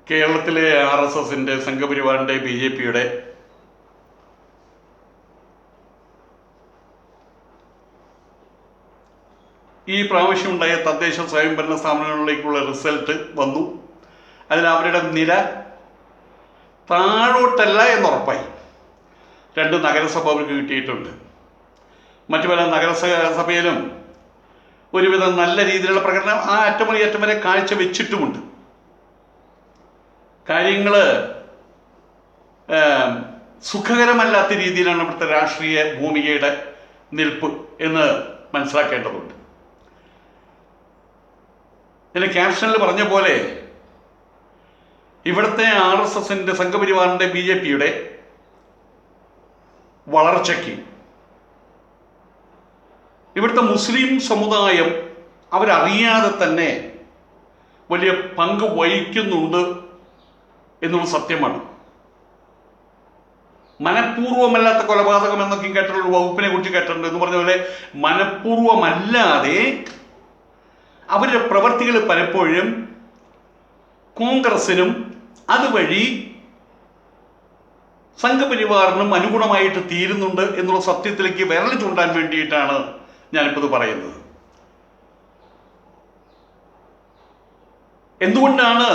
കേരളത്തിലെ RSSന്റെ സംഘപരിവാറിന്റെ BJPയുടെ ഈ പ്രാവശ്യമുണ്ടായ തദ്ദേശ സ്വയംഭരണ സ്ഥാപനങ്ങളിലേക്കുള്ള റിസൾട്ട് വന്നു. അതിൽ അവരുടെ നില താഴോട്ടല്ല എന്നുറപ്പായി. 2 നഗരസഭ അവർക്ക് കിട്ടിയിട്ടുണ്ട്. മറ്റു പല നഗരസഭയിലും ഒരുവിധം നല്ല രീതിയിലുള്ള പ്രകടനം ആ അറ്റം വരെ കാഴ്ചവെച്ചിട്ടുമുണ്ട്. കാര്യങ്ങൾ സുഖകരമല്ലാത്ത രീതിയിലാണ് ഇവിടുത്തെ രാഷ്ട്രീയ ഭൂമികയുടെ നിൽപ്പ് എന്ന് മനസ്സിലാക്കേണ്ടതുണ്ട്. എൻ്റെ ക്യാപ്ഷനിൽ പറഞ്ഞ പോലെ ഇവിടുത്തെ RSSന്റെ സംഘപരിവാറിന്റെ BJPയുടെ വളർച്ചയ്ക്ക് ഇവിടുത്തെ മുസ്ലിം സമുദായം അവരറിയാതെ തന്നെ വലിയ പങ്ക് വഹിക്കുന്നുണ്ട് എന്നുള്ള സത്യമാണ്. മനഃപൂർവമല്ലാത്ത കൊലപാതകം എന്നൊക്കെ കേട്ടിട്ടുള്ള വകുപ്പിനെ കുറിച്ച് കേട്ടിട്ടുണ്ട്. എന്ന് പറഞ്ഞ പോലെ മനഃപൂർവമല്ലാതെ അവരുടെ പ്രവർത്തികൾ പലപ്പോഴും കോൺഗ്രസിനും അതുവഴി സംഘപരിവാറിനും അനുഗുണമായിട്ട് തീരുന്നുണ്ട് എന്നുള്ള സത്യത്തിലേക്ക് വിരൽ ചൂണ്ടാൻ വേണ്ടിയിട്ടാണ് ഞാനിപ്പോൾ ഇത് പറയുന്നത്. എന്തുകൊണ്ടാണ്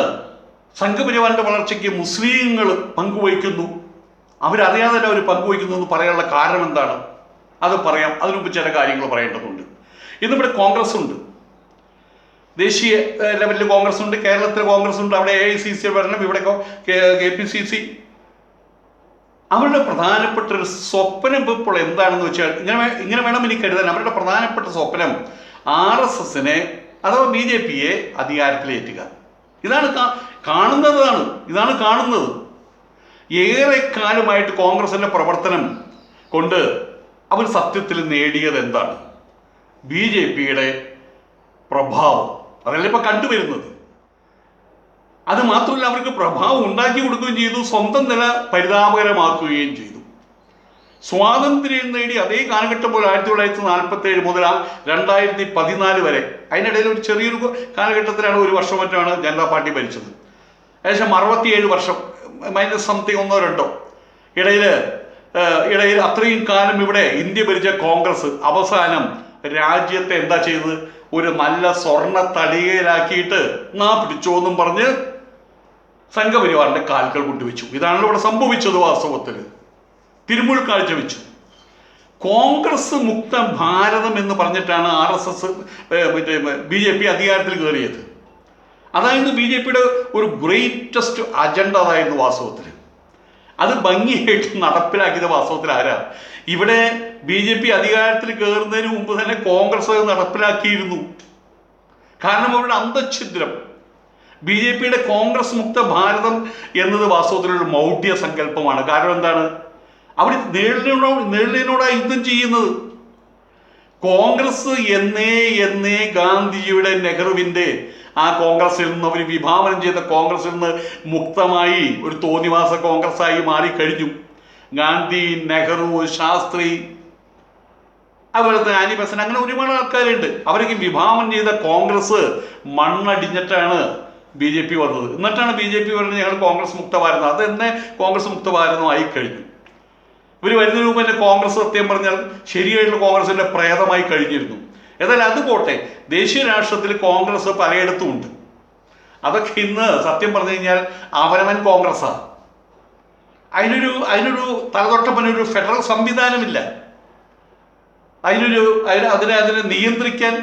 സംഘപരിവാറിന്റെ വളർച്ചയ്ക്ക് മുസ്ലിങ്ങൾ പങ്കുവയ്ക്കുന്നു, അവരറിയാതെ തന്നെ അവർ പങ്കുവയ്ക്കുന്നു എന്ന് പറയാനുള്ള കാരണം എന്താണ്? അത് പറയാം. അതിനു മുമ്പ് ചില കാര്യങ്ങൾ പറയേണ്ടതുണ്ട്. ഇന്നിവിടെ കോൺഗ്രസ് ഉണ്ട്, ദേശീയ ലെവലിൽ കോൺഗ്രസ് ഉണ്ട്, കേരളത്തിൽ കോൺഗ്രസ് ഉണ്ട്, അവിടെ AICC ഭരണം, ഇവിടെ KPCC. അവരുടെ പ്രധാനപ്പെട്ട ഒരു സ്വപ്നം ഇപ്പോൾ എന്താണെന്ന് വെച്ചാൽ ഇങ്ങനെ വേണം ഇനി കരുതാൻ. അവരുടെ പ്രധാനപ്പെട്ട സ്വപ്നം RSSനെ അഥവാ BJPയെ അധികാരത്തിലേറ്റുക. ഇതാണ് കാണുന്നത്. ഏറെ കാലമായിട്ട് കോൺഗ്രസിന്റെ പ്രവർത്തനം കൊണ്ട് അവർ സത്യത്തിൽ നേടിയത് എന്താണ്? BJPയുടെ പ്രഭാവം. അതല്ല ഇപ്പൊ കണ്ടുവരുന്നത്. അത് മാത്രമല്ല, അവർക്ക് പ്രഭാവം ഉണ്ടാക്കി കൊടുക്കുകയും ചെയ്തു, സ്വന്തം നില പരിതാപകരമാക്കുകയും ചെയ്തു. സ്വാതന്ത്ര്യം നേടി അതേ കാലഘട്ടം പോലെ 1947 മുതൽ 2014 വരെ, അതിനിടയിൽ ഒരു ചെറിയൊരു കാലഘട്ടത്തിലാണ്, 1 വർഷം മറ്റാണ് ജനതാ പാർട്ടി ഭരിച്ചത്. ഏകദേശം 67 വർഷം മൈനസ് സംതിങ് 1 or 2 ഇടയിൽ അത്രയും കാലം ഇവിടെ ഇന്ത്യ ഭരിച്ച കോൺഗ്രസ് അവസാനം രാജ്യത്തെ എന്താ ചെയ്തത്? ഒരു നല്ല സ്വർണ്ണ തടികയിലാക്കിയിട്ട് പിടിച്ചോ എന്നും പറഞ്ഞ് സംഘപരിവാറിന്റെ കാൽക്കൽ കൊണ്ടുവച്ചു. ഇതാണല്ലോ ഇവിടെ സംഭവിച്ചത്. വാസ്തവത്തിൽ തിരുമുൽക്കാഴ്ച വെച്ചു. കോൺഗ്രസ് മുക്ത ഭാരതം എന്ന് പറഞ്ഞിട്ടാണ് RSS BJP അധികാരത്തിൽ കയറിയത്. അതായിരുന്നു BJPയുടെ ഒരു ഗ്രേറ്റസ്റ്റ് അജണ്ട. അതായിരുന്നു വാസ്തവത്തിൽ. അത് ഭംഗിയായിട്ട് നടപ്പിലാക്കിയത് വാസ്തവത്തിൽ ആരാ? ഇവിടെ BJP അധികാരത്തിൽ കയറുന്നതിന് മുമ്പ് തന്നെ കോൺഗ്രസ് അത് നടപ്പിലാക്കിയിരുന്നു. കാരണം അവരുടെ അന്തഛിദ്രം BJPയുടെ കോൺഗ്രസ് മുക്ത ഭാരതം എന്നത് വാസ്തവത്തിലൊരു മൗഢ്യ സങ്കല്പമാണ്. കാരണം എന്താണ്? അവർ നേരിനോടാ യുദ്ധം ചെയ്യുന്നത്. കോൺഗ്രസ് എന്നേ ഗാന്ധിജിയുടെ, നെഹ്റുവിന്റെ ആ കോൺഗ്രസിൽ നിന്ന്, അവർ വിഭാവനം ചെയ്ത കോൺഗ്രസിൽ നിന്ന് മുക്തമായി ഒരു തോന്നിവാസ കോൺഗ്രസ്സായി മാറിക്കഴിഞ്ഞു. ഗാന്ധി, നെഹ്റു, ശാസ്ത്രി, അതുപോലെ ആനി ബെസന്റ്, അങ്ങനെ ഒരുപാട് ആൾക്കാരുണ്ട്. അവരൊക്കെ വിഭാവനം ചെയ്ത കോൺഗ്രസ് മണ്ണടിഞ്ഞിട്ടാണ് BJP വന്നത്. എന്നിട്ടാണ് BJP പറഞ്ഞത് ഞങ്ങൾ കോൺഗ്രസ് മുക്ത ഭാരതം. അത് തന്നെ കോൺഗ്രസ് മുക്ത ഭാരതമായി കഴിഞ്ഞു. ഇവർ വരുന്നതിന് മുമ്പ് തന്നെ കോൺഗ്രസ് സത്യം പറഞ്ഞാൽ ശരിയായിട്ടുള്ള കോൺഗ്രസിന്റെ പ്രേതമായി കഴിഞ്ഞിരുന്നു. ഏതായാലും അത് പോട്ടെ. ദേശീയ രാഷ്ട്രത്തിൽ കോൺഗ്രസ് പലയിടത്തും ഉണ്ട്. അതൊക്കെ ഇന്ന് സത്യം പറഞ്ഞു കഴിഞ്ഞാൽ അവനവൻ കോൺഗ്രസ്സാണ്. അതിനൊരു തലതൊട്ടപ്പനൊരു ഫെഡറൽ സംവിധാനമില്ല. അതിനെ നിയന്ത്രിക്കാൻ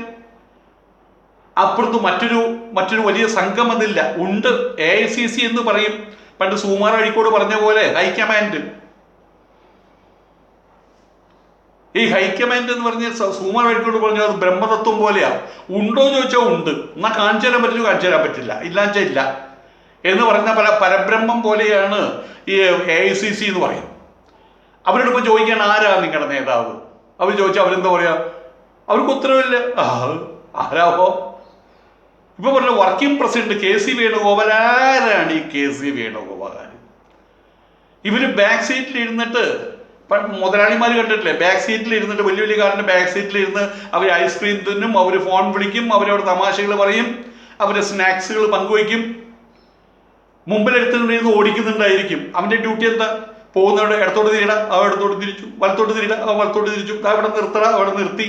അപ്പുറത്ത് മറ്റൊരു വലിയ സംഘം അതില്ല. ഉണ്ട്. AICC എന്ന് പറയും. പണ്ട് സുകുമാർ അഴീക്കോട് പറഞ്ഞ പോലെ ഹൈക്കമാൻഡ്. ഈ ഹൈക്കമാൻഡ് എന്ന് പറഞ്ഞ സുകുമാർ അഴീക്കോട് പറഞ്ഞാൽ അത് ബ്രഹ്മതത്വം പോലെയാ. ഉണ്ടോ എന്ന് ചോദിച്ചാൽ ഉണ്ട്. എന്നാൽ കാണിച്ചു തരാൻ പറ്റില്ല, ഇല്ലാച്ചാൽ ഇല്ല എന്ന് പറഞ്ഞ പരബ്രഹ്മം പോലെയാണ് ഈ AICC എന്ന് പറയും. അവരോട് ഇപ്പോൾ ചോദിക്കാൻ ആരാ നിങ്ങളുടെ നേതാവ്? അവർ ചോദിച്ചാൽ അവരെന്താ പറയാ? അവർക്ക് ഉത്തരവില്ല. ആരാവോ? ഇപ്പൊ പറഞ്ഞ വർക്കിംഗ് പ്രസിഡന്റ് KC വേണുഗോപാൽ. ആരാണ് ഈ KC വേണുഗോപാൽ? ഇവര് ബാക്ക് സീറ്റിൽ ഇരുന്നിട്ട്, മുതലാളിമാർ കണ്ടിട്ടില്ലേ, ബാക്ക് സീറ്റിൽ ഇരുന്നിട്ട്, വലിയ കാറിന്റെ ബാക്ക് സീറ്റിൽ ഇരുന്ന് അവർ ഐസ്ക്രീം തിന്നും, അവർ ഫോൺ വിളിക്കും, അവരവിടെ തമാശകൾ പറയും, അവരുടെ സ്നാക്സുകൾ പങ്കുവയ്ക്കും. മുമ്പിലെടുത്തുകൊണ്ടിരുന്ന് ഓടിക്കുന്നുണ്ടായിരിക്കും. അവൻ്റെ ഡ്യൂട്ടി എന്താ? പോകുന്നവിടെ ഇടത്തോട്ട് തിരിയട, അവ ഇടത്തോട്ട് തിരിച്ചു, വലത്തോട്ട് തിരിയട, അവ വലത്തോട്ട് തിരിച്ചു, അവിടെ നിർത്തട, അവിടെ നിർത്തി.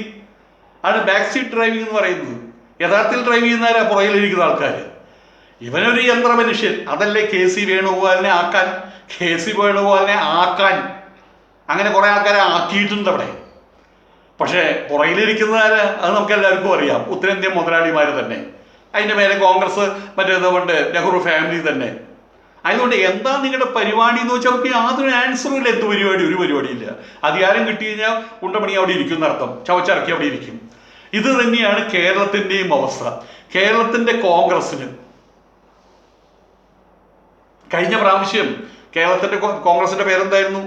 ആണ് ബാക്ക് സീറ്റ് ഡ്രൈവിംഗ് എന്ന് പറയുന്നത്. യഥാർത്ഥത്തിൽ ഡ്രൈവ് ചെയ്യുന്നവരാ പുറകിലിരിക്കുന്ന ആൾക്കാർ. ഇവനൊരു യന്ത്ര മനുഷ്യൻ. അതല്ലേ KC വേണുഗോപാലിനെ ആക്കാൻ, KC വേണുഗോപാലിനെ ആക്കാൻ അങ്ങനെ കുറെ ആൾക്കാരെ ആക്കിയിട്ടുണ്ട് അവിടെ. പക്ഷേ പുറകിലിരിക്കുന്നവര് അത് നമുക്ക് എല്ലാവർക്കും അറിയാം, ഉത്തരേന്ത്യൻ മുതലാളിമാർ തന്നെ. അതിൻ്റെ മേലെ കോൺഗ്രസ് മറ്റേതുകൊണ്ട് നെഹ്റു ഫാമിലി തന്നെ. അതുകൊണ്ട് എന്താ നിങ്ങളുടെ പരിപാടി എന്ന് വെച്ചാൽ അവർക്ക് യാതൊരു ആൻസറും ഇല്ല. എന്ത് പരിപാടി? ഒരു പരിപാടിയില്ല. അധികാരം കിട്ടി കഴിഞ്ഞാൽ ഉണ്ടമണി അവിടെ ഇരിക്കും എന്നർത്ഥം, ചവച്ചിറക്കി അവിടെ ഇരിക്കും. ഇത് തന്നെയാണ് കേരളത്തിൻ്റെയും അവസ്ഥ. കേരളത്തിൻ്റെ കോൺഗ്രസ്സിന് കഴിഞ്ഞ പ്രാവശ്യം കേരളത്തിൻ്റെ കോൺഗ്രസിൻ്റെ പേരെന്തായിരുന്നു?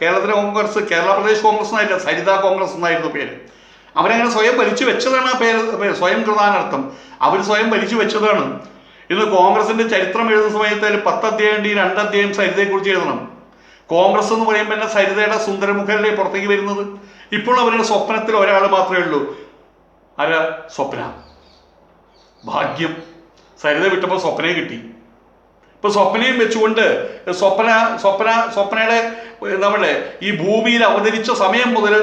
കേരളത്തിലെ കോൺഗ്രസ് കേരള പ്രദേശ് കോൺഗ്രസ് എന്നായില്ല, സരിതാ കോൺഗ്രസ് എന്നായിരുന്നു പേര്. അവരങ്ങനെ സ്വയം ഭരിച്ചു വെച്ചതാണ് ആ പേര്. സ്വയം കൃതാനർത്ഥം. അവർ സ്വയം ഭരിച്ചു വെച്ചതാണ്. ഇന്ന് കോൺഗ്രസിന്റെ ചരിത്രം എഴുതുന്ന സമയത്ത് 10 അധ്യായം 2 അധ്യായം സരിതയെക്കുറിച്ച് എഴുതണം. കോൺഗ്രസ് എന്ന് പറയുമ്പോൾ തന്നെ സരിതയുടെ സുന്ദരമുഖല്ലേ പുറത്തേക്ക് വരുന്നത്. ഇപ്പോൾ അവരുടെ സ്വപ്നത്തിൽ ഒരാൾ മാത്രമേ ഉള്ളൂ. ആരാ? സ്വപ്ന. ഭാഗ്യം, സരിത വിട്ടപ്പോൾ സ്വപ്നയെ കിട്ടി. ഇപ്പൊ സ്വപ്നയും വെച്ചുകൊണ്ട് സ്വപ്നയുടെ നമ്മുടെ ഈ ഭൂമിയിൽ അവതരിച്ച സമയം മുതൽ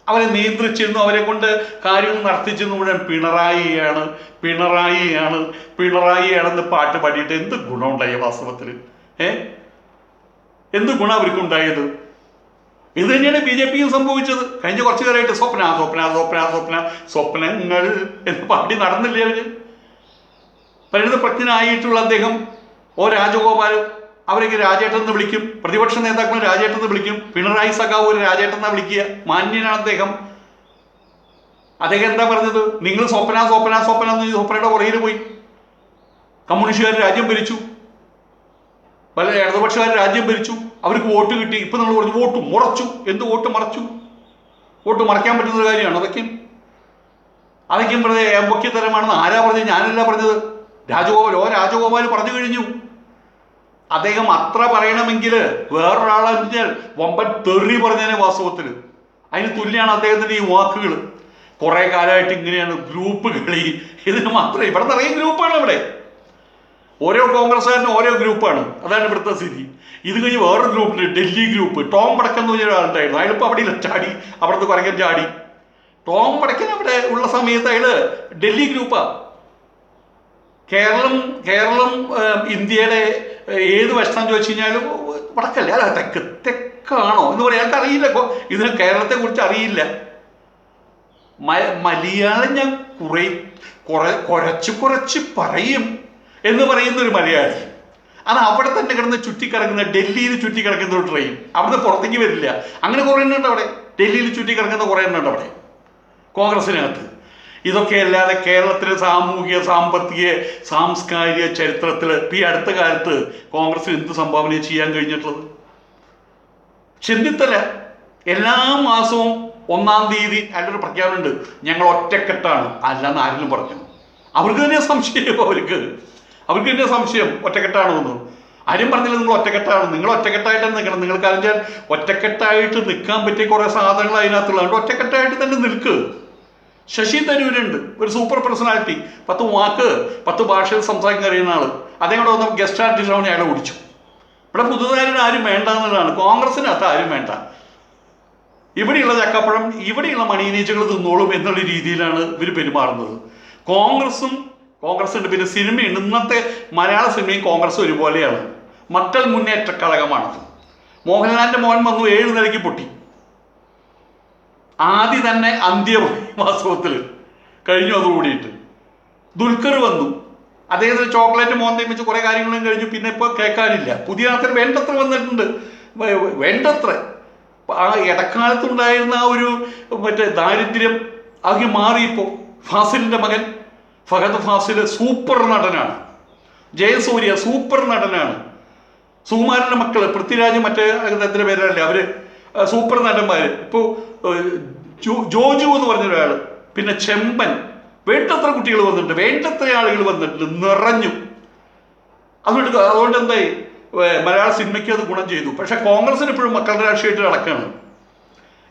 അവരെ നിയന്ത്രിച്ചിരുന്നു, അവരെ കൊണ്ട് കാര്യങ്ങൾ നടത്തിച്ചിരുന്നു. മുഴുവൻ പിണറായിയാണെന്ന് പാട്ട് പാടിയിട്ട് എന്ത് ഗുണമുണ്ടായി വാസ്തവത്തിൽ? എന്ത് ഗുണം അവർക്കുണ്ടായത്? ഇത് തന്നെയാണ് BJPയും സംഭവിച്ചത്. കഴിഞ്ഞ കുറച്ചു കാലമായിട്ട് സ്വപ്നങ്ങൾ എന്ന് പാടി നടന്നില്ലേ അവര്? പരിണിതപ്രജ്ഞനായിട്ടുള്ള അദ്ദേഹം രാജഗോപാൽ അവരൊക്കെ രാജേട്ടൻ എന്ന് വിളിക്കും. പ്രതിപക്ഷ നേതാക്കളും രാജേട്ടൻ എന്ന് വിളിക്കും. പിണറായി സഖാവ് ഒരു രാജേട്ടൻ എന്നാ വിളിക്കുക. മാന്യനാണ് അദ്ദേഹം. എന്താ പറഞ്ഞത്? നിങ്ങൾ സ്വപ്ന സ്വപ്നയുടെ പുറകിൽ പോയി. കമ്മ്യൂണിസ്റ്റുകാർ രാജ്യം ഭരിച്ചു, പല ഇടതുപക്ഷക്കാർ രാജ്യം ഭരിച്ചു, അവർക്ക് വോട്ട് കിട്ടി. ഇപ്പൊ നമ്മൾ പറഞ്ഞു വോട്ട് മുറച്ചു. എന്ത് വോട്ട് മറച്ചു? വോട്ട് മറയ്ക്കാൻ പറ്റുന്ന കാര്യമാണ് അതൊക്കെയും വെറുതെ ഏമ്പൊക്കിത്തരമാണെന്ന് ആരാ പറഞ്ഞത്? ഞാനല്ല പറഞ്ഞത്. രാജഗോപാൽ പറഞ്ഞു കഴിഞ്ഞു. അദ്ദേഹം അത്ര പറയണമെങ്കിൽ വേറൊരാളെന്നാൽ വമ്പൻ തെറി പറഞ്ഞതിനെ വാസ്തവത്തിൽ. അതിന് തുല്യമാണ് അദ്ദേഹത്തിൻ്റെ ഈ വാക്കുകൾ. കുറെ കാലമായിട്ട് ഇങ്ങനെയാണ് ഗ്രൂപ്പ് കളി. ഇതിന് മാത്രമേ ഇവിടെ നിറയെ ഗ്രൂപ്പാണ്. ഇവിടെ ഓരോ കോൺഗ്രസ്സുകാരനും ഓരോ ഗ്രൂപ്പാണ്. അതാണ് ഇവിടുത്തെ സ്ഥിതി. ഇത് കഴിഞ്ഞ് വേറൊരു ഗ്രൂപ്പുണ്ട്, ഡൽഹി ഗ്രൂപ്പ്. ടോം വടക്കൻ എന്ന് പറഞ്ഞ ഒരാളുണ്ടായിരുന്നു. അയാളിപ്പോൾ അവിടെ ചാടി, അവിടുത്തെ കുറയ്ക്കാൻ ചാടി. ടോം വടക്കൻ അവിടെ ഉള്ള സമയത്ത് അയാള് ഡൽഹി ഗ്രൂപ്പാ. കേരളം ഇന്ത്യയുടെ ഏത് വശത്താന്ന് ചോദിച്ചു കഴിഞ്ഞാലും വടക്കല്ല, അല്ല തെക്കാണോ എന്ന് പറയാൻ അയാൾക്ക് അറിയില്ല. ഇതിന് കേരളത്തെ കുറിച്ച് അറിയില്ല. മലയാളം ഞാൻ കുറച്ച് പറയും എന്ന് പറയുന്ന ഒരു മലയാളി. അത് അവിടെ തന്നെ കിടന്ന് ചുറ്റിക്കിടക്കുന്ന, ഡൽഹിയിൽ ചുറ്റിക്കിടക്കുന്ന ഒരു ട്രെയിൻ. അവിടുന്ന് പുറത്തേക്ക് വരില്ല. അങ്ങനെ കുറേ എണ്ണുണ്ട് അവിടെ. ഡൽഹിയിൽ ചുറ്റിക്കിടക്കുന്ന കുറേ എണ്ണുണ്ട് അവിടെ കോൺഗ്രസിനകത്ത്. ഇതൊക്കെ അല്ലാതെ കേരളത്തിലെ സാമൂഹിക, സാമ്പത്തിക, സാംസ്കാരിക ചരിത്രത്തിൽ ഈ അടുത്ത കാലത്ത് കോൺഗ്രസിന് എന്ത് സംഭാവന ചെയ്യാൻ കഴിഞ്ഞിട്ടുള്ളത്? ചിന്തിത്തല എല്ലാ മാസവും 1-ാം തീയതി അതിലൊരു പ്രഖ്യാപനമുണ്ട്, ഞങ്ങൾ ഒറ്റക്കെട്ടാണ്. അല്ലാന്ന് ആരെങ്കിലും പറഞ്ഞു? അവർക്ക് തന്നെ സംശയം. അവർക്ക് തന്നെ സംശയം ഒറ്റക്കെട്ടാണോ എന്ന്. ആരും പറഞ്ഞില്ല നിങ്ങൾ ഒറ്റക്കെട്ടാണ്. നിങ്ങൾ ഒറ്റക്കെട്ടായിട്ട് നിൽക്കണം. നിങ്ങൾക്ക് അറിഞ്ഞാൽ ഒറ്റക്കെട്ടായിട്ട് നിൽക്കാൻ പറ്റിയ കുറേ സാധനങ്ങൾ അതിനകത്തുള്ള, അതുകൊണ്ട് ഒറ്റക്കെട്ടായിട്ട് തന്നെ നിൽക്ക്. ശശി തരൂരുണ്ട്, ഒരു സൂപ്പർ പേഴ്സണാലിറ്റി. 10 ഭാഷയിൽ സംസാരിക്കാൻ അറിയുന്ന ആള്. അദ്ദേഹം കൂടെ വന്ന് ഗസ്റ്റ് ആർട്ടിസ്റ്റാണ്, അയാളെ ഓടിച്ചു. ഇവിടെ പുതുതായിട്ട് ആരും വേണ്ട എന്നുള്ളതാണ്. കോൺഗ്രസിനകത്ത് ആരും വേണ്ട. ഇവിടെയുള്ള ചക്കപ്പഴം, ഇവിടെയുള്ള മണിനീച്ചകൾ തിന്നോളും എന്നുള്ള രീതിയിലാണ് ഇവർ പെരുമാറുന്നത്. കോൺഗ്രസുണ്ട്, പിന്നെ സിനിമയുണ്ട്. ഇന്നത്തെ മലയാള സിനിമയും കോൺഗ്രസും ഒരുപോലെയാണ്. മക്കൾ മുന്നേറ്റ ഘടകമാണത്. മോഹൻലാലിന്റെ മോഹൻ വന്നു 7 നിലയ്ക്ക് പൊട്ടി. ആദ്യം തന്നെ വാസ്തവത്തിൽ കഴിഞ്ഞു. അതോടുകൂടിയിട്ട് ദുൽഖർ വന്നു, അദ്ദേഹത്തിന് ചോക്ലേറ്റ് മോന്തയും വെച്ച് കുറെ കാര്യങ്ങളും കഴിഞ്ഞു. പിന്നെ ഇപ്പോൾ കേൾക്കാനില്ല. പുതിയ ആൾക്കാർ വേണ്ടത്ര വന്നിട്ടുണ്ട്, വേണ്ടത്ര. ആ ഇടക്കാലത്തുണ്ടായിരുന്ന ആ ഒരു ദാരിദ്ര്യം ആകെ മാറിയിപ്പോൾ. ഫാസിലിന്റെ മകൻ ഫഹദ് ഫാസിൽ സൂപ്പർ നടനാണ്. ജയസൂര്യ സൂപ്പർ നടനാണ്. സുകുമാരന്റെ മക്കള് പൃഥ്വിരാജ് അദ്ദേഹത്തിന്റെ പേരല്ലേ, അവര് സൂപ്പർ നടന്മാര്. ഇപ്പോൾ ജോജു എന്ന് പറഞ്ഞൊരാള്, പിന്നെ ചെമ്പൻ, വേണ്ടത്ര കുട്ടികൾ വന്നിട്ടുണ്ട്, വേണ്ടത്ര ആളുകൾ വന്നിട്ടുണ്ട്, നിറഞ്ഞു. അതുകൊണ്ട് എന്തായി, മലയാള സിനിമയ്ക്ക് അത് ഗുണം ചെയ്തു. പക്ഷെ കോൺഗ്രസിന് ഇപ്പോഴും മക്കളുടെ രാഷ്ട്രീയമായിട്ട് നടക്കുകയാണ്.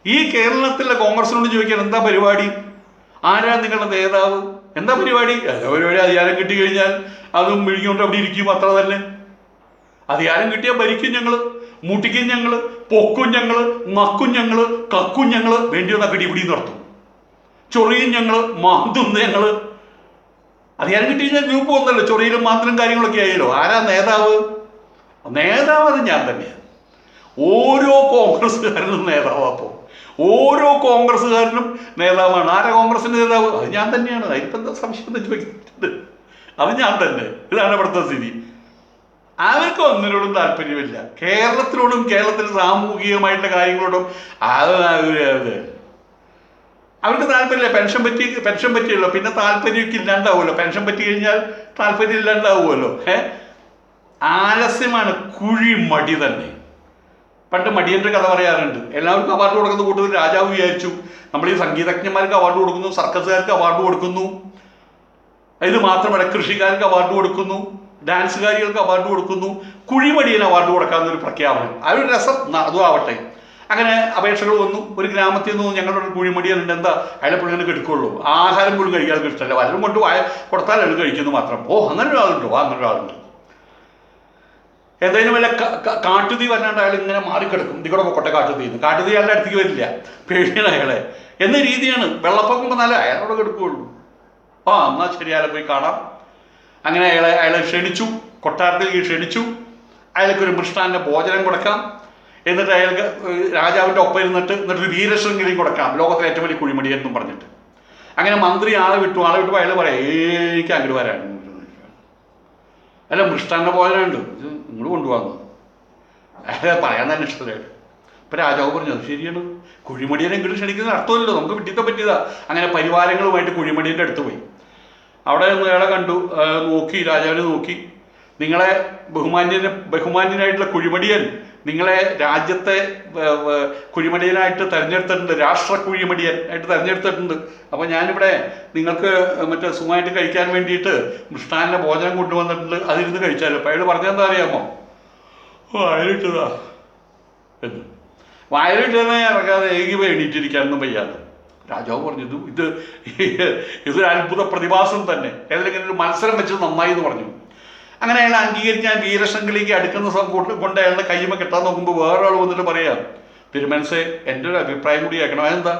ഈ കേരളത്തിലെ കോൺഗ്രസിനോട് ചോദിക്കാൻ എന്താ പരിപാടി? ആരാ നിങ്ങളുടെ നേതാവ്? എന്താ പരിപാടി? പരിപാടി അധികാരം കിട്ടിക്കഴിഞ്ഞാൽ അതും വിഴുങ്ങിക്കൊണ്ട് അവിടെ ഇരിക്കും, അത്ര തന്നെ. അധികാരം കിട്ടിയാൽ ഭരിക്കും ഞങ്ങൾ, മുട്ടിക്കും ഞങ്ങൾ, പൊക്കും ഞങ്ങൾ, നക്കും ഞങ്ങൾ, കക്കും ഞങ്ങൾ, വേണ്ടി വന്നാൽ പിടിപിടി നടത്തും, ചൊറിയും ഞങ്ങൾ, മാന്തും ഞങ്ങൾ. അധികാരം കിട്ടി കഴിഞ്ഞാൽ ഗ്രൂപ്പ് ഒന്നല്ലോ, ചൊറിയിലും മാന്തലും കാര്യങ്ങളൊക്കെ ആയല്ലോ. ആരാ നേതാവ്? നേതാവ് അത് ഞാൻ തന്നെയാണ്. ഓരോ കോൺഗ്രസ്സുകാരനും നേതാവ്. അപ്പോൾ ഓരോ കോൺഗ്രസ്സുകാരനും നേതാവാണ്. ആരാ കോൺഗ്രസിന്റെ നേതാവ്? അത് ഞാൻ തന്നെയാണ്. അതിപ്പോൾ എന്താ സംശയം എന്ന് ചോദിക്കുന്നുണ്ട്? അത് ഞാൻ തന്നെ. ഇതാണ് ഇവിടുത്തെ സ്ഥിതി. അവർക്ക് ഒന്നിനോടും താല്പര്യമില്ല. കേരളത്തിനോടും കേരളത്തിൽ സാമൂഹികമായിട്ടുള്ള കാര്യങ്ങളോടും അവർക്ക് താല്പര്യമില്ല. പെൻഷൻ പറ്റിയല്ലോ, പിന്നെ താല്പര്യമൊക്കെ ഇല്ലാണ്ടാവുമല്ലോ. പെൻഷൻ പറ്റി കഴിഞ്ഞാൽ താല്പര്യം ഇല്ലാണ്ടാവുമല്ലോ. ആലസ്യമാണ്, കുഴിമടി തന്നെ. പണ്ട് മടിയൻ്റെ കഥ പറയാറുണ്ട്. എല്ലാവർക്കും അവാർഡ് കൊടുക്കുന്ന കൂട്ടത്തിൽ രാജാവ് വിചാരിച്ചു, നമ്മൾ ഈ സംഗീതജ്ഞന്മാർക്ക് അവാർഡ് കൊടുക്കുന്നു, സർക്കസുകാർക്ക് അവാർഡ് കൊടുക്കുന്നു, ഇത് മാത്രമല്ല കൃഷിക്കാർക്ക് അവാർഡ് കൊടുക്കുന്നു, ഡാൻസുകാരികൾക്ക് അവാർഡ് കൊടുക്കുന്നു, കുഴിമടിയന് അവാർഡ് കൊടുക്കാമെന്നൊരു പ്രഖ്യാപനം. അതൊരു രസം, അതും ആവട്ടെ. അങ്ങനെ അപേക്ഷകൾ വന്നു. ഒരു ഗ്രാമത്തിൽ നിന്ന് ഞങ്ങളുടെ ഒരു കുഴിമടിയനുണ്ട്, എന്താ അയാളെ പുള്ളിങ്ങനെ കെടുക്കുള്ളൂ, ആഹാരം പോലും കഴിക്കാൻ ഇഷ്ടമല്ല, വല്ലതും കൊണ്ട് കൊടുത്താൽ അയാൾ കഴിക്കുന്നു മാത്രം. അങ്ങനെ ഒരാളുണ്ടോ? അങ്ങനെ ഒരാളുണ്ട്. എന്തായാലും വല്ല കാട്ടുതീ വല്ലാണ്ട് അയാൾ ഇങ്ങനെ മാറിക്കിടക്കും. ഇതികൂടെ പൊക്കട്ടെ കാട്ടുതീന്ന്. കാട്ടുതീ അയാളുടെ അടുത്തേക്ക് വരില്ല, പേടിയാണ് അയാളെ എന്ന രീതിയാണ്. വെള്ളപ്പൊക്കം വന്നാലേ അയാളോട് കെടുക്കുകയുള്ളൂ. എന്നാൽ ശരി, അയാളെ പോയി കാണാം. അങ്ങനെ അയാളെ ക്ഷണിച്ചു, കൊട്ടാരത്തിലേക്ക് ക്ഷണിച്ചു. അയാൾക്കൊരു മൃഷ്ടാന്റെ ഭോജനം കൊടുക്കാം. എന്നിട്ട് അയാൾക്ക് രാജാവിൻ്റെ ഒപ്പം എന്നിട്ടൊരു വീരശൃംഖലയും കൊടുക്കാം, ലോകത്തിലെ ഏറ്റവും വലിയ കുഴിമടിയൻ എന്നും പറഞ്ഞിട്ട്. അങ്ങനെ മന്ത്രി ആളെ വിട്ടു അയാൾ പറയാം, എനിക്ക് അങ്ങോട്ട് വരാണ്, അല്ല മൃഷ്ടാന്റെ ഭോജനമുണ്ട്, ഇത് നിങ്ങൾ കൊണ്ടുപോകുന്നു. അയാളെ പറയാൻ തന്നെ ഇഷ്ടത്തിലായിട്ട്. ഇപ്പം രാജാവ് പറഞ്ഞു, അത് ശരിയാണ്, കുഴിമടിയനെങ്കിലും ക്ഷണിക്കുന്ന അർത്ഥമല്ലോ, നമുക്ക് വിട്ടിത്തെ പറ്റിയതാ. അങ്ങനെ പരിവാരങ്ങളുമായിട്ട് കുഴിമടിയൻ്റെ അടുത്ത് പോയി. അവിടെ നിന്ന് അയാളെ കണ്ടു, നോക്കി, രാജാവിനെ നോക്കി. നിങ്ങളെ ബഹുമാന്യനായിട്ടുള്ള കുഴിമടിയൻ നിങ്ങളെ രാജ്യത്തെ കുഴിമടിയനായിട്ട് തിരഞ്ഞെടുത്തിട്ടുണ്ട്, രാഷ്ട്ര കുഴിമടിയൻ ആയിട്ട് തിരഞ്ഞെടുത്തിട്ടുണ്ട്. അപ്പോൾ ഞാനിവിടെ നിങ്ങൾക്ക് മറ്റേ സുഖമായിട്ട് കഴിക്കാൻ വേണ്ടിയിട്ട് മൃഷ്ടാന്റെ ഭോജനം കൊണ്ടുവന്നിട്ടുണ്ട്, അതിരുന്ന് കഴിച്ചാലോ? അപ്പോൾ അയാൾ പറഞ്ഞെന്താ അറിയാമോ? വായലിട്ടതാ എന്ന്. വായലിട്ടതിനെ ഇറങ്ങാതെ ഏകി എണീറ്റിരിക്കാനൊന്നും വയ്യാതെ. രാജാവ് പറഞ്ഞു, ഇതൊരു അത്ഭുത പ്രതിഭാസം തന്നെ, ഏതെങ്കിലും ഒരു മത്സരം വെച്ച് നന്നായി എന്ന് പറഞ്ഞു. അങ്ങനെ അയാൾ അംഗീകരിക്കാൻ വീരശൃംഖലയ്ക്ക് അടുക്കുന്ന കൊണ്ട് അയാളുടെ കയ്യുമ കെട്ടാൻ നോക്കുമ്പോൾ വേറൊരാൾ വന്നിട്ട് പറയാം, തിരുമനസേ എൻ്റെ ഒരു അഭിപ്രായം കൂടി കേൾക്കണം. അതെന്താ?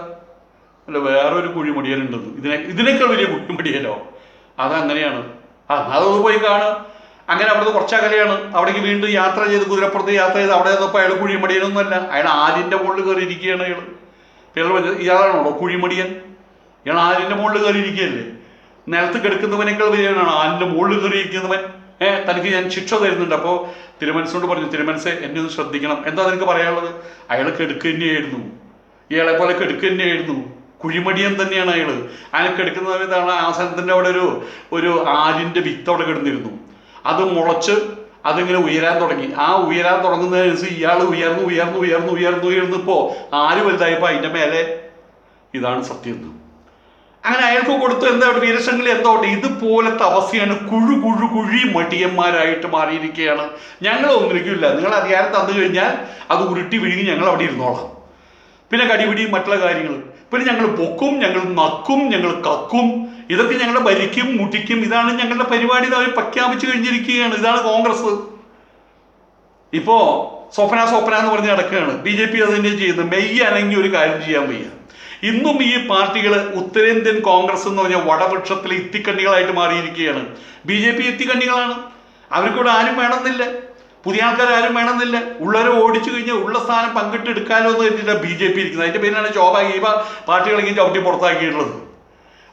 അല്ല, വേറൊരു കുഴിമടിയനുണ്ടെന്ന്. ഇതിനേക്കാൾ വലിയ കുഴിമടിയനോ? അതങ്ങനെയാണ്. അതൊന്ന് പോയി കാണുക. അങ്ങനെ അവിടുന്ന് കുറച്ചകലെയാണ്. അവിടേക്ക് വീണ്ടും യാത്ര ചെയ്ത്, കുതിരപ്പുറത്ത് യാത്ര ചെയ്ത് അവിടെ നിന്നപ്പോൾ അയാൾ കുഴിമടിയനൊന്നുമല്ല, അയാൾ ആലിൻ്റെ മുകളിൽ കയറിയിരിക്കുകയാണ്. ഇയാളാണോ കുഴിമടിയൻ? ഇയാൾ ആലിൻ്റെ മുകളിൽ കയറിയിരിക്കുകയല്ലേ? നിലത്ത് കിടക്കുന്നവനേക്കാൾ വലിയവനാണ് ആലിൻ്റെ മുകളിൽ കയറിയിരിക്കുന്നവൻ. തനിക്ക് ഞാൻ ശിക്ഷ തരുന്നുണ്ട്. അപ്പോൾ തിരുമനസിനോട് പറഞ്ഞു, തിരുമനസെ എന്നെ ഒന്ന് ശ്രദ്ധിക്കണം. എന്താ നിനക്ക് പറയാനുള്ളത്? അയാൾ കെടുക്ക് തന്നെയായിരുന്നു, ഇയാളെ പോലെ കെടുക്ക് തന്നെയായിരുന്നു, കുഴിമടിയൻ തന്നെയാണ് അയാൾ. അയാൾ കിടക്കുന്ന സമയത്താണ് ആസനത്തിൻ്റെ അവിടെ ഒരു ആലിൻ്റെ വിത്ത് അവിടെ കിടന്നിരുന്നു. അത് മുളച്ച് അതിങ്ങനെ ഉയരാൻ തുടങ്ങി. ആ ഉയരാൻ തുടങ്ങുന്നതനുസരിച്ച് ഇയാൾ ഉയർന്നിപ്പോൾ ആര് വലുതായപ്പോൾ അതിൻ്റെ മേലെ ഇതാണ് സത്യം. അങ്ങനെ അയാൾക്ക് കൊടുത്തു. എന്താ വീരശൃംഖല എന്തോട്ടെ, ഇതുപോലത്തെ അവസ്ഥയാണ്. കുഴി മടിയന്മാരായിട്ട് മാറിയിരിക്കുകയാണ്. ഞങ്ങൾ ഒന്നിരിക്കില്ല, നിങ്ങൾ അധികാരം തന്നു കഴിഞ്ഞാൽ അത് ഉരുട്ടി വിഴുങ്ങി ഞങ്ങൾ അവിടെ ഇരുന്നോളാം. പിന്നെ കടിപിടിയും മറ്റുള്ള കാര്യങ്ങൾ. പിന്നെ ഞങ്ങൾ പൊക്കും, ഞങ്ങൾ നക്കും, ഞങ്ങൾ കക്കും, ഇതൊക്കെ ഞങ്ങളെ ഭരിക്കും, മുട്ടിക്കും. ഇതാണ് ഞങ്ങളുടെ പരിപാടി. അവർ പ്രഖ്യാപിച്ചു കഴിഞ്ഞിരിക്കുകയാണ്. ഇതാണ് കോൺഗ്രസ്. ഇപ്പോ സ്വപ്ന എന്ന് പറഞ്ഞ് നടക്കുകയാണ്. BJP അത് തന്നെ ചെയ്യുന്നത്. മെയ്യ് അനങ്ങി ഒരു കാര്യം ചെയ്യാൻ വയ്യ. ഇന്നും ഈ പാർട്ടികൾ ഉത്തരേന്ത്യൻ കോൺഗ്രസ് എന്ന് പറഞ്ഞാൽ വടവൃക്ഷത്തിലെ ഇത്തിക്കണ്ണികളായിട്ട് മാറിയിരിക്കുകയാണ്. BJP ഇത്തിക്കണ്ണികളാണ്. അവർക്കൂടെ ആരും വേണമെന്നില്ല, പുതിയ ആൾക്കാർ ആരും വേണമെന്നില്ല. ഉള്ളവരെ ഓടിച്ചു കഴിഞ്ഞാൽ ഉള്ള സ്ഥാനം പങ്കിട്ടെടുക്കാമല്ലോ എന്ന് കരുതിയിട്ടാണ് BJP ഇരിക്കുന്നത്. അതിൻ്റെ പേരിലാണ് ഈ പാർട്ടികളെങ്കിലും ചവിട്ടി പുറത്താക്കിയിട്ടുള്ളത്.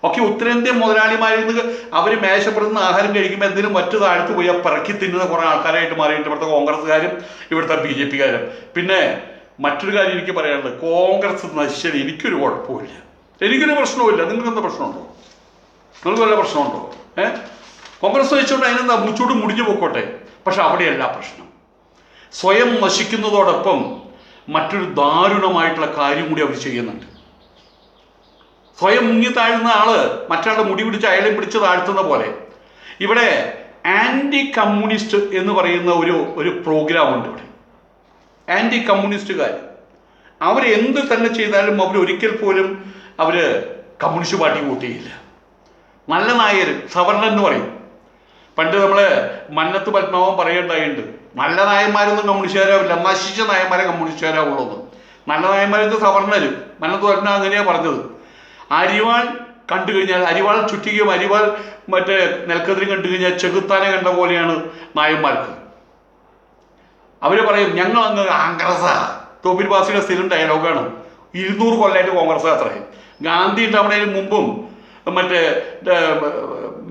ഒക്കെ ഉത്തരേന്ത്യൻ മുതലാളിമാരിൽ നിന്ന് അവർ മേശപ്പെടുന്ന ആഹാരം കഴിക്കുമ്പോൾ എന്തിനും മറ്റു താഴ്ത്തു പോയി പിറക്കി തിന്നുന്ന കുറേ ആൾക്കാരായിട്ട് മാറിയിട്ട് ഇവിടുത്തെ കോൺഗ്രസ്സുകാരും ഇവിടുത്തെ BJPക്കാരും. പിന്നെ മറ്റൊരു കാര്യം എനിക്ക് പറയാനുള്ളത്, കോൺഗ്രസ് നശിച്ചാൽ എനിക്കൊരു കുഴപ്പമില്ല, എനിക്കൊരു പ്രശ്നവുമില്ല. നിങ്ങൾക്ക് എന്താ പ്രശ്നമുണ്ടോ? നിങ്ങൾക്ക് വല്ല പ്രശ്നമുണ്ടോ? കോൺഗ്രസ് നശിച്ചുകൊണ്ട് അതിനെന്താ മുച്ചൂട് മുടിഞ്ഞു പോയിക്കോട്ടെ. പക്ഷെ അവിടെയല്ല പ്രശ്നം. സ്വയം നശിക്കുന്നതോടൊപ്പം മറ്റൊരു ദാരുണമായിട്ടുള്ള കാര്യം കൂടി അവർ ചെയ്യുന്നുണ്ട്. സ്വയം മുങ്ങി താഴ്ന്ന ആള് മറ്റാളുടെ മുടി പിടിച്ച് അയലം പിടിച്ച് താഴ്ത്തുന്ന പോലെ ഇവിടെ ആന്റി കമ്മ്യൂണിസ്റ്റ് എന്ന് പറയുന്ന ഒരു പ്രോഗ്രാം ഉണ്ട്. ഇവിടെ ആന്റി കമ്മ്യൂണിസ്റ്റുകാർ അവരെന്ത് തന്നെ ചെയ്താലും അവരൊരിക്കൽ പോലും കമ്മ്യൂണിസ്റ്റ് പാർട്ടി വോട്ട് ചെയ്യില്ല. നല്ല നായർ, സവർണൻ എന്ന് പറയും. പണ്ട് നമ്മള് മന്നത്ത് പത്മനാഭൻ പറയേണ്ടായിട്ടുണ്ട്, നല്ല നായന്മാരൊന്നും കമ്മ്യൂണിസ്റ്റുകാരാവില്ല, നശിച്ച നായന്മാരെ കമ്മ്യൂണിസ്റ്റുകാരാവുള്ളൂ. നല്ല നായന്മാരെന്ന് സവർണര്. മന്നത്ത് പത്മനാഭൻ അങ്ങനെയാ പറഞ്ഞത്. അരിവാൾ കണ്ടു കഴിഞ്ഞാൽ, അരിവാൾ ചുറ്റികയും അരിവാൾ മറ്റേ നെൽക്കതിരും കണ്ടു കഴിഞ്ഞാൽ ചെകുത്താനെ കണ്ട പോലെയാണ് നായന്മാർക്ക്. അവര് പറയും ഞങ്ങൾ അങ്ങ് കോൺഗ്രസാ. തോപ്പിൽ ബാസിയുടെ സ്ഥിരം ഡയലോഗാണ്. 200 കൊല്ലമായിട്ട് കോൺഗ്രസ് അത്രയും. ഗാന്ധി ഉണ്ടാവുന്നതിന് മുമ്പും മറ്റേ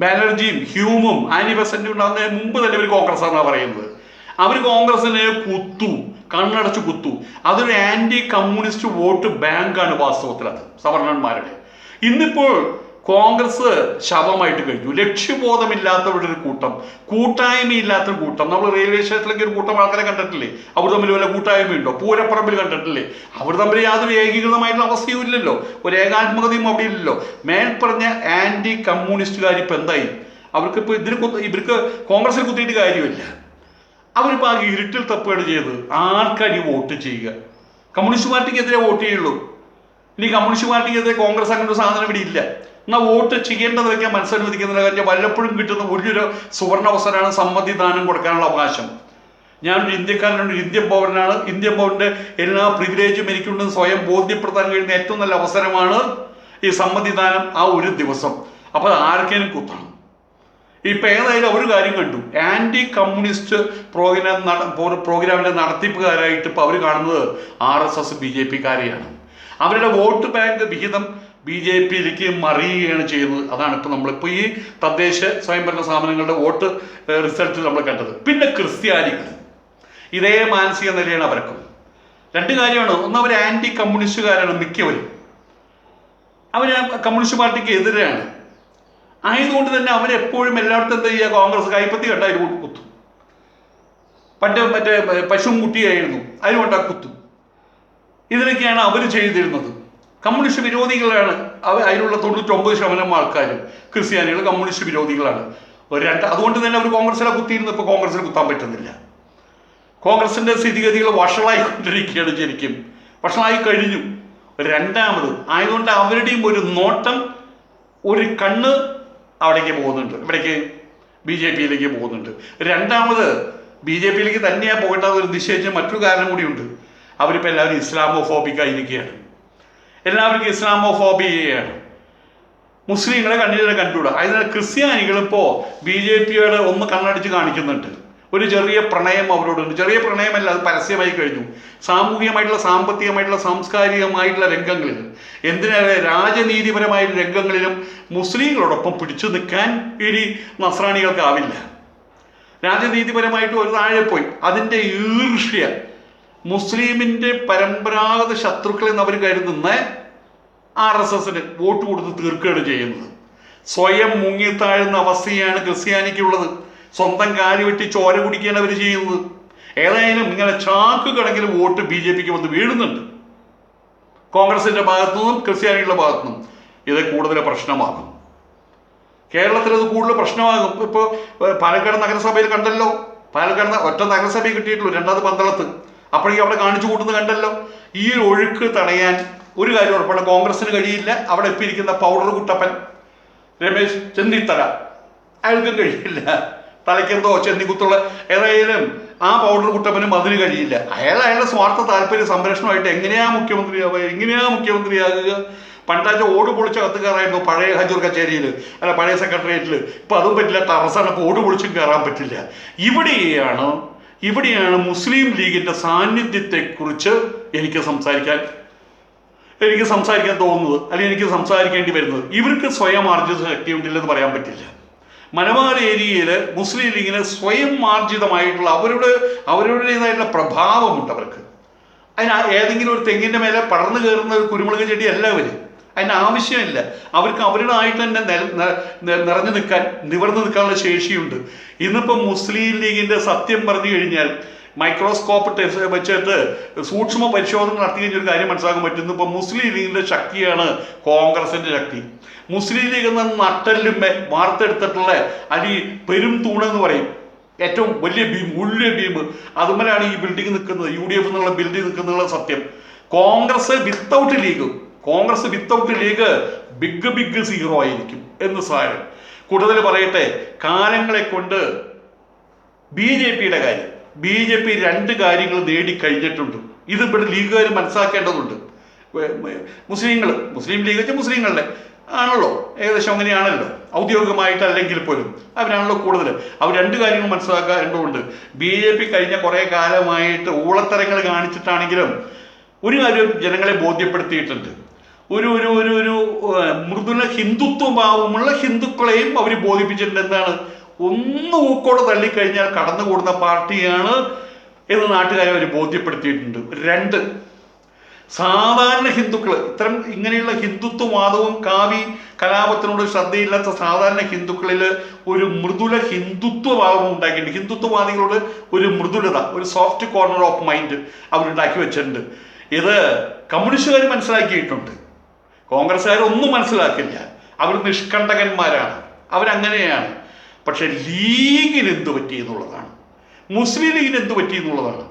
ബാനർജിയും ഹ്യൂമും ആനി ബെസന്റും ഉണ്ടാകുന്നതിന് മുമ്പ് തന്നെ ഇവർ കോൺഗ്രസ് ആണെന്നാണ് പറയുന്നത്. അവർ കോൺഗ്രസിനെ കുത്തു, കണ്ണടച്ച് കുത്തു. അതൊരു ആന്റി കമ്മ്യൂണിസ്റ്റ് വോട്ട് ബാങ്കാണ് വാസ്തവത്തിൽ അത് സവർണന്മാരുടെ. ഇന്നിപ്പോൾ കോൺഗ്രസ് ശവമായിട്ട് കഴിഞ്ഞു. ലക്ഷ്യബോധമില്ലാത്തവരുടെ ഒരു കൂട്ടം, കൂട്ടായ്മയില്ലാത്തൊരു കൂട്ടം. നമ്മൾ റെയിൽവേ സ്റ്റേഷനിലേക്ക് ഒരു കൂട്ടം ആൾക്കാരെ കണ്ടിട്ടില്ലേ? അവർ തമ്മിൽ വല്ല കൂട്ടായ്മയുണ്ടോ? പൂരപ്പറമ്പിൽ കണ്ടിട്ടില്ലേ? അവർ തമ്മിൽ യാതൊരു ഏകീകൃതമായിട്ടുള്ള അവസ്ഥയും ഇല്ലല്ലോ, ഒരു ഏകാത്മകതയും അവിടെ ഇല്ലല്ലോ. മേൽപ്പറഞ്ഞ ആന്റി കമ്മ്യൂണിസ്റ്റുകാർ ഇപ്പം എന്തായി? അവർക്കിപ്പോൾ ഇവർക്ക് കോൺഗ്രസിൽ കുത്തിയിട്ട് കാര്യമില്ല. അവരിപ്പോൾ ആ ഇരുട്ടിൽ തപ്പുകയാണ് ചെയ്തത്. ആർക്കാണ് ഈ വോട്ട് ചെയ്യുക? കമ്മ്യൂണിസ്റ്റ് പാർട്ടിക്കെതിരെ വോട്ട് ചെയ്യുള്ളൂ. ഇനി കമ്മ്യൂണിസ്റ്റ് പാർട്ടിക്കെതിരെ കോൺഗ്രസ് അങ്ങനെ ഒരു സാധനം ഇവിടെ ഇല്ല. എന്നാൽ വോട്ട് ചെയ്യേണ്ടതൊക്കെ മനസ്സനുവദിക്കുന്ന കാര്യം വല്ലപ്പോഴും കിട്ടുന്ന വലിയൊരു സുവർണ അവസരമാണ് സമ്മതിദാനം കൊടുക്കാനുള്ള അവകാശം. ഞാനൊരു ഇന്ത്യക്കാരനാണ്, ഒരു ഇന്ത്യൻ പൗരനാണ്. ഇന്ത്യൻ പൗരൻ്റെ എല്ലാ പ്രിവിലേജും എനിക്കുണ്ടെന്ന് സ്വയം ബോധ്യപ്പെടുത്താൻ കഴിയുന്ന ഏറ്റവും നല്ല അവസരമാണ് ഈ സമ്മതിദാനം, ആ ഒരു ദിവസം. അപ്പോൾ ആർക്കേലും കുത്തണം. ഇപ്പം ഏതായാലും ഒരു കാര്യം കണ്ടു, ആന്റി കമ്മ്യൂണിസ്റ്റ് പ്രോഗ്രാമിന്റെ നടത്തിപ്പുകാരായിട്ട് ഇപ്പം അവർ കാണുന്നത് RSS BJP-കാരെയാണ്. അവരുടെ വോട്ട് ബാങ്ക് വിഹിതം BJP-യിലേക്ക് മറിയുകയാണ് ചെയ്യുന്നത്. അതാണ് ഇപ്പം നമ്മളിപ്പോൾ ഈ തദ്ദേശ സ്വയംഭരണ സ്ഥാപനങ്ങളുടെ വോട്ട് റിസൾട്ടിൽ നമ്മൾ കണ്ടത്. പിന്നെ ക്രിസ്ത്യാനികൾ ഇതേ മാനസിക നിലയാണ് അവർക്കും. രണ്ട് കാര്യമാണ്. ഒന്ന്, അവർ ആന്റി കമ്മ്യൂണിസ്റ്റുകാരാണ് മിക്കവരും. അവർ കമ്മ്യൂണിസ്റ്റ് പാർട്ടിക്ക് എതിരാണ്. ആയതുകൊണ്ട് തന്നെ അവരെപ്പോഴും എല്ലായിടത്തും എന്താ ചെയ്യുക? കോൺഗ്രസ് കൈപ്പത്തി കണ്ട അതിൽ കുത്തും. പണ്ട് മറ്റേ പശുവും കുട്ടിയായിരുന്നു, അതിനുകൊണ്ടാ കുത്തും. ഇതിലൊക്കെയാണ് അവർ ചെയ്തിരുന്നത്. കമ്മ്യൂണിസ്റ്റ് വിരോധികളാണ് അതിലുള്ള 99% ആൾക്കാരും. ക്രിസ്ത്യാനികൾ കമ്മ്യൂണിസ്റ്റ് വിരോധികളാണ്. അതുകൊണ്ട് തന്നെ അവർ കോൺഗ്രസിലെ കുത്തിയിരുന്നു. ഇപ്പോൾ കോൺഗ്രസിൽ കുത്താൻ പറ്റുന്നില്ല. കോൺഗ്രസിന്റെ സ്ഥിതിഗതികൾ വഷളായിക്കൊണ്ടിരിക്കുകയാണ്. ശരിക്കും വഷളായി കഴിഞ്ഞു. രണ്ടാമത് ആയതുകൊണ്ട് അവരുടെയും ഒരു നോട്ടം, ഒരു കണ്ണ് അവിടേക്ക് പോകുന്നുണ്ട്. ഇവിടേക്ക് BJP-യിലേക്ക് പോകുന്നുണ്ട്. രണ്ടാമത് BJP-യിലേക്ക് തന്നെയാണ് പോകേണ്ടത് ഒരു നിശ്ചയിച്ച മറ്റൊരു കാരണം കൂടിയുണ്ട്. അവരിപ്പോൾ എല്ലാവരും ഇസ്ലാമോഫോബിക്കായിരിക്കുകയാണ്. എല്ലാവർക്കും ഇസ്ലാമോഫോബിയയാണ്. മുസ്ലിങ്ങളെ കണ്ണിലെ കണ്ടുകൂടാ. അതിനാൽ ക്രിസ്ത്യാനികളിപ്പോൾ BJP-യോട് ഒന്ന് കണ്ണടിച്ച് കാണിക്കുന്നുണ്ട്. ഒരു ചെറിയ പ്രണയം അവരോടുണ്ട്. ചെറിയ പ്രണയമല്ല, അത് പരസ്യമായി കഴിഞ്ഞു. സാമൂഹികമായിട്ടുള്ള, സാമ്പത്തികമായിട്ടുള്ള, സാംസ്കാരികമായിട്ടുള്ള രംഗങ്ങളിൽ, എന്തിനേറെ രാജനീതിപരമായ രംഗങ്ങളിലും മുസ്ലിങ്ങളോടൊപ്പം പിടിച്ചു നിൽക്കാൻ ഇനി നസ്രാണികൾക്കാവില്ല. രാജനീതിപരമായിട്ട് ഒരു താഴെ പോയി. അതിൻ്റെ ഈർഷ്യ മുസ്ലിമിൻ്റെ പരമ്പരാഗത ശത്രുക്കളെന്ന് അവർ കരുതുന്ന RSSന് വോട്ട് കൊടുത്ത് തീർക്കുകയാണ് ചെയ്യുന്നത്. സ്വയം മുങ്ങിത്താഴുന്ന അവസ്ഥയാണ് ക്രിസ്ത്യാനിക്കുള്ളത്. സ്വന്തം കാല് വെട്ടി ചോര കുടിക്കുകയാണ് അവർ ചെയ്യുന്നത്. ഏതായാലും ഇങ്ങനെ ചാക്ക് കണക്കിന് വോട്ട് BJP-ക്ക് വന്ന് വീഴുന്നുണ്ട്. കോൺഗ്രസിന്റെ ഭാഗത്തുനിന്നും ക്രിസ്ത്യാനികളുടെ ഭാഗത്തുനിന്നും ഇത് കൂടുതൽ പ്രശ്നമാകും. കേരളത്തിൽ ഇത് കൂടുതൽ പ്രശ്നമാകും. ഇപ്പോൾ പാലക്കാട് നഗരസഭയിൽ കണ്ടല്ലോ. പാലക്കാട് ഒറ്റ നഗരസഭയിൽ കിട്ടിയിട്ടുള്ളൂ, രണ്ടാമത് പന്തളത്ത്. അപ്പോഴേക്കും അവിടെ കാണിച്ചു കൂട്ടുന്നത് കണ്ടല്ലോ. ഈ ഒഴുക്ക് തടയാൻ ഒരു കാര്യം ഉറപ്പാണ്, കോൺഗ്രസിന് കഴിയില്ല. അവിടെ ഇപ്പം ഇരിക്കുന്ന പൗഡർ കുട്ടപ്പൻ രമേശ് ചെന്നിത്തല, അയാൾക്കും കഴിയില്ല. തലയ്ക്കെന്തോ ചെന്നിക്കുത്തുള്ള ഏതായാലും ആ പൗഡർ കുട്ടപ്പനും അതിന് കഴിയില്ല. അയാളുടെ സ്വാർത്ഥ താല്പര്യ സംരക്ഷണമായിട്ട് എങ്ങനെയാ മുഖ്യമന്ത്രിയാകുക? പണ്ടാച്ച ഓട് പൊളിച്ച കത്ത് കയറായിരുന്നു പഴയ ഹജൂർ കച്ചേരിയിൽ, അല്ല പഴയ സെക്രട്ടേറിയറ്റിൽ. ഇപ്പം അതും പറ്റില്ല, ടെറസാണ്. ഇപ്പോൾ ഓട് പൊളിച്ചും കയറാൻ പറ്റില്ല. ഇവിടെയാണ് മുസ്ലിം ലീഗിൻ്റെ സാന്നിധ്യത്തെക്കുറിച്ച് എനിക്ക് സംസാരിക്കാൻ തോന്നുന്നത്, അല്ലെങ്കിൽ എനിക്ക് സംസാരിക്കേണ്ടി വരുന്നത്. ഇവർക്ക് സ്വയം ആർജിത ശക്തി ഉണ്ടില്ലെന്ന് പറയാൻ പറ്റില്ല. മലബാർ ഏരിയയിൽ മുസ്ലിം ലീഗിന് സ്വയം ആർജിതമായിട്ടുള്ള അവരുടേതായിട്ടുള്ള പ്രഭാവമുണ്ട് അവർക്ക്. അതിന് ഏതെങ്കിലും ഒരു തെങ്ങിൻ്റെ മേലെ പടർന്നു കയറുന്ന ഒരു കുരുമുളക് ചെടി അല്ല അവർ. അതിന് ആവശ്യമില്ല. അവർക്ക് അവരുടേതായിട്ട് തന്നെ നിവർന്നു നിൽക്കാനുള്ള ശേഷിയുണ്ട്. ഇന്നിപ്പം മുസ്ലിം ലീഗിൻ്റെ സത്യം പറഞ്ഞു കഴിഞ്ഞാൽ മൈക്രോസ്കോപ്പ് വെച്ചിട്ട് സൂക്ഷ്മ പരിശോധന നടത്തി കഴിഞ്ഞൊരു കാര്യം മനസ്സിലാക്കാൻ പറ്റുന്നു. ഇപ്പം മുസ്ലിം ലീഗിൻ്റെ ശക്തിയാണ് കോൺഗ്രസിൻ്റെ ശക്തി. മുസ്ലിം ലീഗ് എന്ന നട്ടല്ലുമ്മ വാർത്തെടുത്തിട്ടുള്ള അടി പെരും തൂണെന്ന് പറയും, ഏറ്റവും വലിയ ബീം. അതുമല്ലാണ് ഈ ബിൽഡിംഗ് നിൽക്കുന്നത്, UDF എന്നുള്ള ബിൽഡിംഗ് നിൽക്കുന്നുള്ള സത്യം. Congress without League Congress without League big zero ആയിരിക്കും എന്ന് സാരം. കൂടുതൽ പറയട്ടെ, കാലങ്ങളെ കൊണ്ട് ബി ജെ പി രണ്ട് കാര്യങ്ങൾ നേടിക്കഴിഞ്ഞിട്ടുണ്ട്. ഇത് ഇവിടെ ലീഗുകാർ മനസ്സിലാക്കേണ്ടതുണ്ട്. മുസ്ലിം ലീഗ് വെച്ചാൽ മുസ്ലിങ്ങളുടെ ആണല്ലോ, ഏകദേശം അങ്ങനെയാണല്ലോ, ഔദ്യോഗികമായിട്ടല്ലെങ്കിൽ പോലും അവരാണല്ലോ കൂടുതൽ. അവർ രണ്ട് കാര്യങ്ങൾ മനസ്സിലാക്കേണ്ടതുണ്ട്. ബി ജെ പി കഴിഞ്ഞ കുറേ കാലമായിട്ട് ഊളത്തരങ്ങൾ കാണിച്ചിട്ടാണെങ്കിലും ഒരു കാര്യം ജനങ്ങളെ ബോധ്യപ്പെടുത്തിയിട്ടുണ്ട്. ഒരു ഒരു ഒരു ഒരു മൃദുല ഹിന്ദുത്വഭാവമുള്ള ഹിന്ദുക്കളെയും അവർ ബോധിപ്പിച്ചിട്ടുണ്ട്. എന്താണ്, ഒന്ന് ഊക്കോടെ തള്ളിക്കഴിഞ്ഞാൽ കടന്നുകൂടുന്ന പാർട്ടിയാണ് എന്ന് നാട്ടുകാരെ അവർ ബോധ്യപ്പെടുത്തിയിട്ടുണ്ട്. രണ്ട്, സാധാരണ ഹിന്ദുക്കൾ, ഇങ്ങനെയുള്ള ഹിന്ദുത്വവാദവും കാവി കലാപത്തിനോട് ശ്രദ്ധയില്ലാത്ത സാധാരണ ഹിന്ദുക്കളിൽ ഒരു മൃദുല ഹിന്ദുത്വഭാവം ഉണ്ടാക്കിയിട്ടുണ്ട്. ഹിന്ദുത്വവാദികളോട് ഒരു മൃദുലത, ഒരു സോഫ്റ്റ് കോർണർ ഓഫ് മൈൻഡ് അവരുണ്ടാക്കി വെച്ചിട്ടുണ്ട്. ഇത് കമ്മ്യൂണിസ്റ്റുകാർ മനസ്സിലാക്കിയിട്ടുണ്ട്. കോൺഗ്രസ്സുകാർ ഒന്നും മനസ്സിലാക്കില്ല. അവർ നിഷ്കണ്ടകന്മാരാണ്, അവരങ്ങനെയാണ്. പക്ഷെ ലീഗിന് എന്ത് പറ്റി എന്നുള്ളതാണ്, മുസ്ലിം ലീഗിന് എന്ത് പറ്റി എന്നുള്ളതാണ്.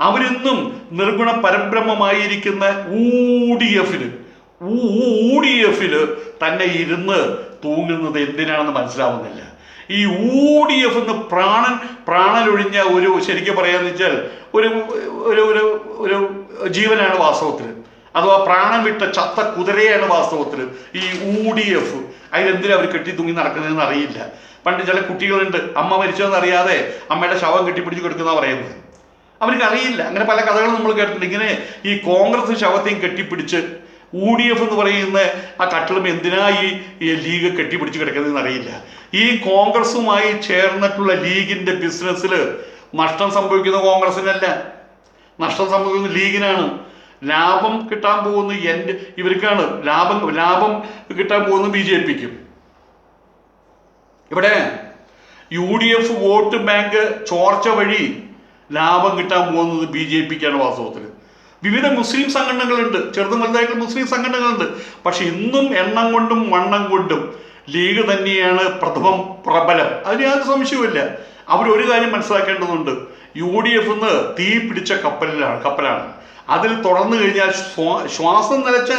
അവരിന്നും നിർഗുണ പരബ്രഹ്മമായിരിക്കുന്ന UDF തന്നെ ഇരുന്ന് തൂങ്ങുന്നത് എന്തിനാണെന്ന് മനസ്സിലാവുന്നില്ല. ഈ UDF എന്ന് പ്രാണനൊഴിഞ്ഞ ഒരു, ശരിക്കും പറയാന്ന് വെച്ചാൽ ഒരു ഒരു ഒരു ഒരു ജീവനാണ് വാസ്തവത്തിൽ, അഥവാ പ്രാണൻ വിട്ട ചത്ത കുതിരയാണ് വാസ്തവത്തിൽ ഈ UDF. അതിലെന്തിനാ അവർ കെട്ടി തൂങ്ങി നടക്കുന്നതെന്ന് അറിയില്ല. പണ്ട് ചില കുട്ടികളുണ്ട്, അമ്മ മരിച്ചതെന്ന് അറിയാതെ അമ്മയുടെ ശവം കെട്ടിപ്പിടിച്ച് കൊടുക്കുന്ന പറയുന്നത്. അവർക്ക് അറിയില്ല. അങ്ങനെ പല കഥകളും നമ്മൾ കേട്ടിട്ടുണ്ട്. ഇങ്ങനെ ഈ കോൺഗ്രസ് ശവത്തെയും കെട്ടിപ്പിടിച്ച് UDF എന്ന് പറയുന്ന ആ കട്ടിലും എന്തിനാ ഈ ലീഗ് കെട്ടിപ്പിടിച്ച് കിടക്കുന്നതെന്ന് അറിയില്ല. ഈ കോൺഗ്രസുമായി ചേർന്നിട്ടുള്ള ലീഗിന്റെ ബിസിനസ്സിൽ നഷ്ടം സംഭവിക്കുന്ന കോൺഗ്രസിനല്ല, നഷ്ടം സംഭവിക്കുന്ന ലീഗിനാണ്. ലാഭം കിട്ടാൻ പോകുന്ന ഇവർക്കാണ്. ലാഭം കിട്ടാൻ പോകുന്ന BJPക്കും. ഇവിടെ UDF വോട്ട് ബാങ്ക് ചോർച്ച വഴി ലാഭം കിട്ടാൻ പോകുന്നത് BJPക്കാണ് വാസ്തവത്തിൽ. വിവിധ മുസ്ലിം സംഘടനകളുണ്ട്, ചെറുതും വലുതായിട്ടുള്ള മുസ്ലിം സംഘടനകളുണ്ട്. പക്ഷെ ഇന്നും എണ്ണം കൊണ്ടും വണ്ണം കൊണ്ടും ലീഗ് തന്നെയാണ് പ്രബലം. അതിന് യാതൊരു സംശയവുമില്ല. അവരൊരു കാര്യം മനസ്സിലാക്കേണ്ടതുണ്ട്, UDF എന്ന് തീ പിടിച്ച കപ്പലാണ്. അതിൽ തുടർന്നു കഴിഞ്ഞാൽ ശ്വാസം നിലച്ച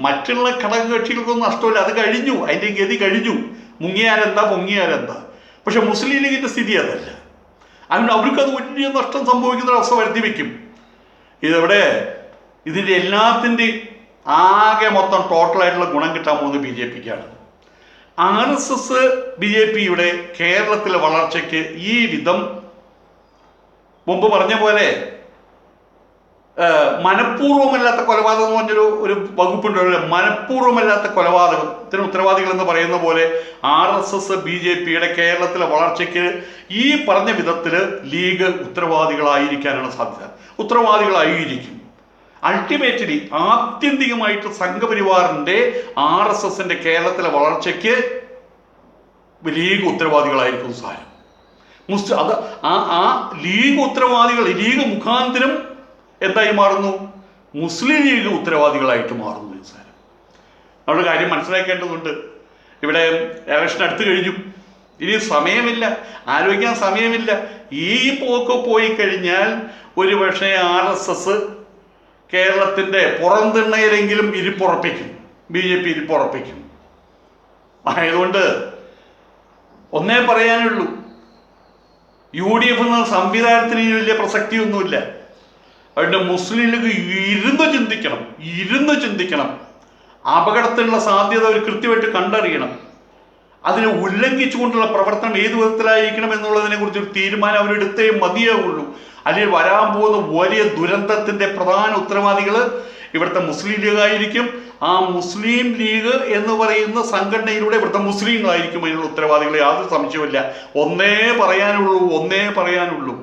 മറ്റുള്ള ഘടകകക്ഷികൾക്കൊന്നും നഷ്ടമില്ല. അത് കഴിഞ്ഞു, അതിൻ്റെ ഗതി കഴിഞ്ഞു. മുങ്ങിയാലെന്താ പൊങ്ങിയാലെന്താ. പക്ഷെ മുസ്ലിം ലീഗിന്റെ സ്ഥിതി അതല്ല. അതുകൊണ്ട് അവർക്കത് വലിയ നഷ്ടം സംഭവിക്കുന്ന അവസ്ഥ വരുത്തി വയ്ക്കും. ഇതെവിടെ ഇതിൻ്റെ എല്ലാത്തിൻ്റെയും ആകെ മൊത്തം ടോട്ടലായിട്ടുള്ള ഗുണം കിട്ടാൻ പോകുന്നത് BJPക്കാണ്. RSS BJPയുടെ കേരളത്തിലെ വളർച്ചയ്ക്ക് ഈ വിധം മുമ്പ് പറഞ്ഞ പോലെ മനഃപൂർവ്വമല്ലാത്ത കൊലപാതകം എന്ന് പറഞ്ഞൊരു വകുപ്പുണ്ടല്ലോ. മനഃപൂർവ്വമല്ലാത്ത കൊലപാതകത്തിന് ഉത്തരവാദികൾ എന്ന് പറയുന്ന പോലെ RSS BJPയുടെ കേരളത്തിലെ വളർച്ചയ്ക്ക് ഈ പറഞ്ഞ വിധത്തിൽ ലീഗ് ഉത്തരവാദികളായിരിക്കാനാണ് സാധ്യത. ഉത്തരവാദികളായിരിക്കും. അൾട്ടിമേറ്റ്ലി ആത്യന്തികമായിട്ട് സംഘപരിവാറിന്റെ RSSന്റെ കേരളത്തിലെ വളർച്ചയ്ക്ക് ലീഗ് ഉത്തരവാദികളായിരിക്കും സാരം. അത് ആ ലീഗ് ഉത്തരവാദികൾ, ലീഗ് മുഖാന്തരം എന്തായി മാറുന്നു, മുസ്ലിം ലീഗ് ഉത്തരവാദികളായിട്ട് മാറുന്നു സാരം. നമ്മുടെ കാര്യം മനസ്സിലാക്കേണ്ടതുണ്ട്. ഇവിടെ ഇലക്ഷൻ അടുത്ത് കഴിഞ്ഞു, ഇനി സമയമില്ല, ആലോചിക്കാൻ സമയമില്ല. ഈ പോക്ക് പോയി കഴിഞ്ഞാൽ ഒരു പക്ഷേ RSS കേരളത്തിൻ്റെ പുറംതിണ്ണയിലെങ്കിലും ഇരിപ്പുറപ്പിക്കും, BJP ഇരിപ്പുറപ്പിക്കും. ആയതുകൊണ്ട് ഒന്നേ പറയാനുള്ളൂ, UDF എന്ന സംവിധാനത്തിന് വലിയ പ്രസക്തിയൊന്നുമില്ല. അതുകൊണ്ട് മുസ്ലിം ലീഗ് ഇരുന്ന് ചിന്തിക്കണം. അപകടത്തിനുള്ള സാധ്യത അവർ കൃത്യമായിട്ട് കണ്ടറിയണം. അതിനെ ഉല്ലംഘിച്ചുകൊണ്ടുള്ള പ്രവർത്തനം ഏത് വിധത്തിലായിരിക്കണം എന്നുള്ളതിനെ കുറിച്ച് ഒരു തീരുമാനം അവരെടുത്തേ മതിയാവുള്ളൂ. അല്ലെങ്കിൽ വരാൻ പോകുന്ന വലിയ ദുരന്തത്തിന്റെ പ്രധാന ഉത്തരവാദികൾ ഇവിടുത്തെ മുസ്ലിം ലീഗായിരിക്കും. ആ മുസ്ലിം ലീഗ് എന്ന് പറയുന്ന സംഘടനയിലൂടെ ഇവിടുത്തെ മുസ്ലിങ്ങളായിരിക്കും അതിനുള്ള ഉത്തരവാദികൾ, യാതൊരു സംശയമില്ല. ഒന്നേ പറയാനുള്ളൂ,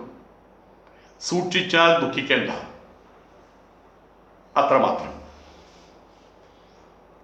സൂക്ഷിച്ചാൽ ദുഃഖിക്കേണ്ട, അത്രമാത്രം.